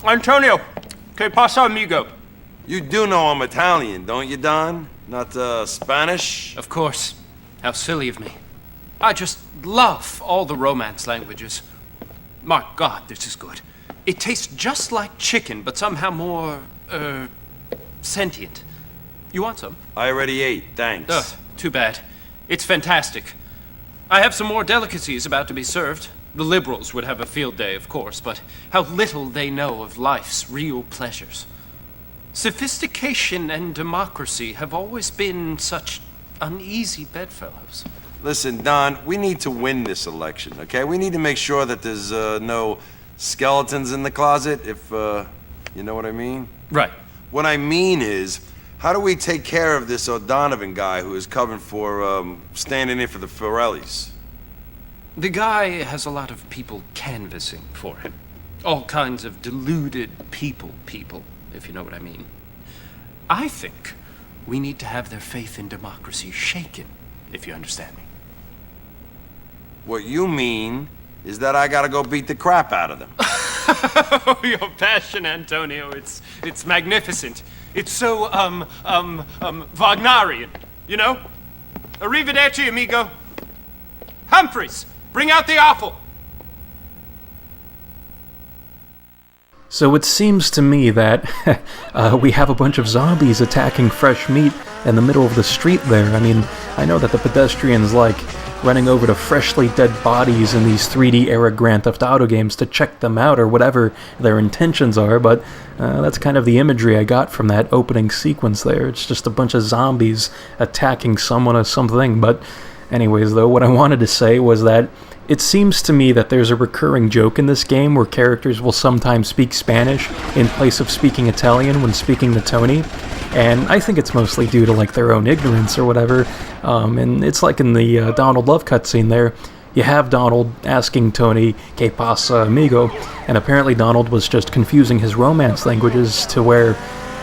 Antonio, que pasa, amigo? You do know I'm Italian, don't you, Don? Not, Spanish? Of course. How silly of me. I just love all the Romance languages. My God, this is good. It tastes just like chicken, but somehow more, sentient. You want some? I already ate, thanks. Ugh, too bad. It's fantastic. I have some more delicacies about to be served. The liberals would have a field day, of course, but how little they know of life's real pleasures. Sophistication and democracy have always been such uneasy bedfellows. Listen, Don, we need to win this election, okay? We need to make sure that there's, no skeletons in the closet, if, you know what I mean? Right. What I mean is, how do we take care of this O'Donovan guy who is covering for, standing in for the Forellis? The guy has a lot of people canvassing for him. All kinds of deluded people, if you know what I mean. I think we need to have their faith in democracy shaken, if you understand me. What you mean is that I gotta go beat the crap out of them. Oh, your passion, Antonio, it's magnificent. It's so, Wagnerian, you know? Arrivederci, amigo. Humphreys, bring out the offal. So it seems to me that we have a bunch of zombies attacking fresh meat in the middle of the street there. I mean, I know that the pedestrians like running over to freshly dead bodies in these 3D era Grand Theft Auto games to check them out or whatever their intentions are, but that's kind of the imagery I got from that opening sequence there. It's just a bunch of zombies attacking someone or something. But anyways, though, what I wanted to say was that it seems to me that there's a recurring joke in this game where characters will sometimes speak Spanish in place of speaking Italian when speaking to Tony, and I think it's mostly due to like their own ignorance or whatever, and it's like in the Donald Love cutscene there, you have Donald asking Tony, "Que pasa, amigo?" and apparently Donald was just confusing his Romance languages to where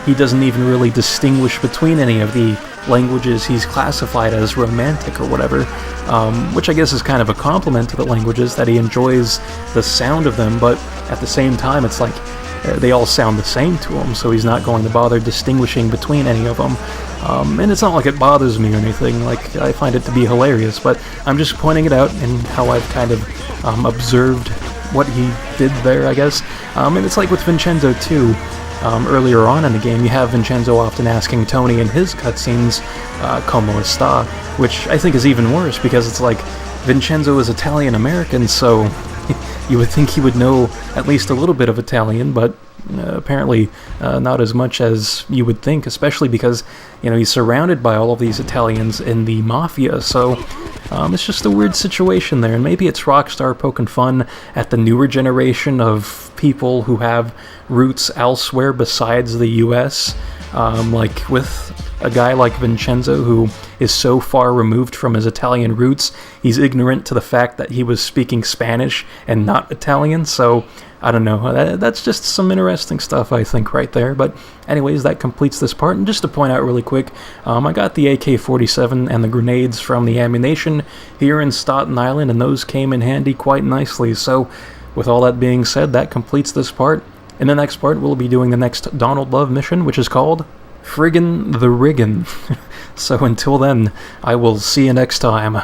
he doesn't even really distinguish between any of the languages he's classified as romantic or whatever, which I guess is kind of a compliment to the languages that he enjoys the sound of them, but at the same time it's like they all sound the same to him, so he's not going to bother distinguishing between any of them. And it's not like it bothers me or anything, like I find it to be hilarious, but I'm just pointing it out and how I've kind of observed what he did there, I guess. And it's like with Vincenzo too. Earlier on in the game, you have Vincenzo often asking Tony in his cutscenes, "Como está?" which I think is even worse because it's like Vincenzo is Italian-American, so you would think he would know at least a little bit of Italian, but apparently not as much as you would think, especially because, you know, he's surrounded by all of these Italians in the Mafia, so it's just a weird situation there, and maybe it's Rockstar poking fun at the newer generation of people who have roots elsewhere besides the US, like with a guy like Vincenzo who is so far removed from his Italian roots, he's ignorant to the fact that he was speaking Spanish and not Italian, so I don't know, that's just some interesting stuff I think right there, but anyways, that completes this part, and just to point out really quick, I got the AK-47 and the grenades from the ammunition here in Staten Island, and those came in handy quite nicely, so with all that being said, that completes this part. In the next part, we'll be doing the next Donald Love mission, which is called Friggin' the Riggin'. So until then, I will see you next time.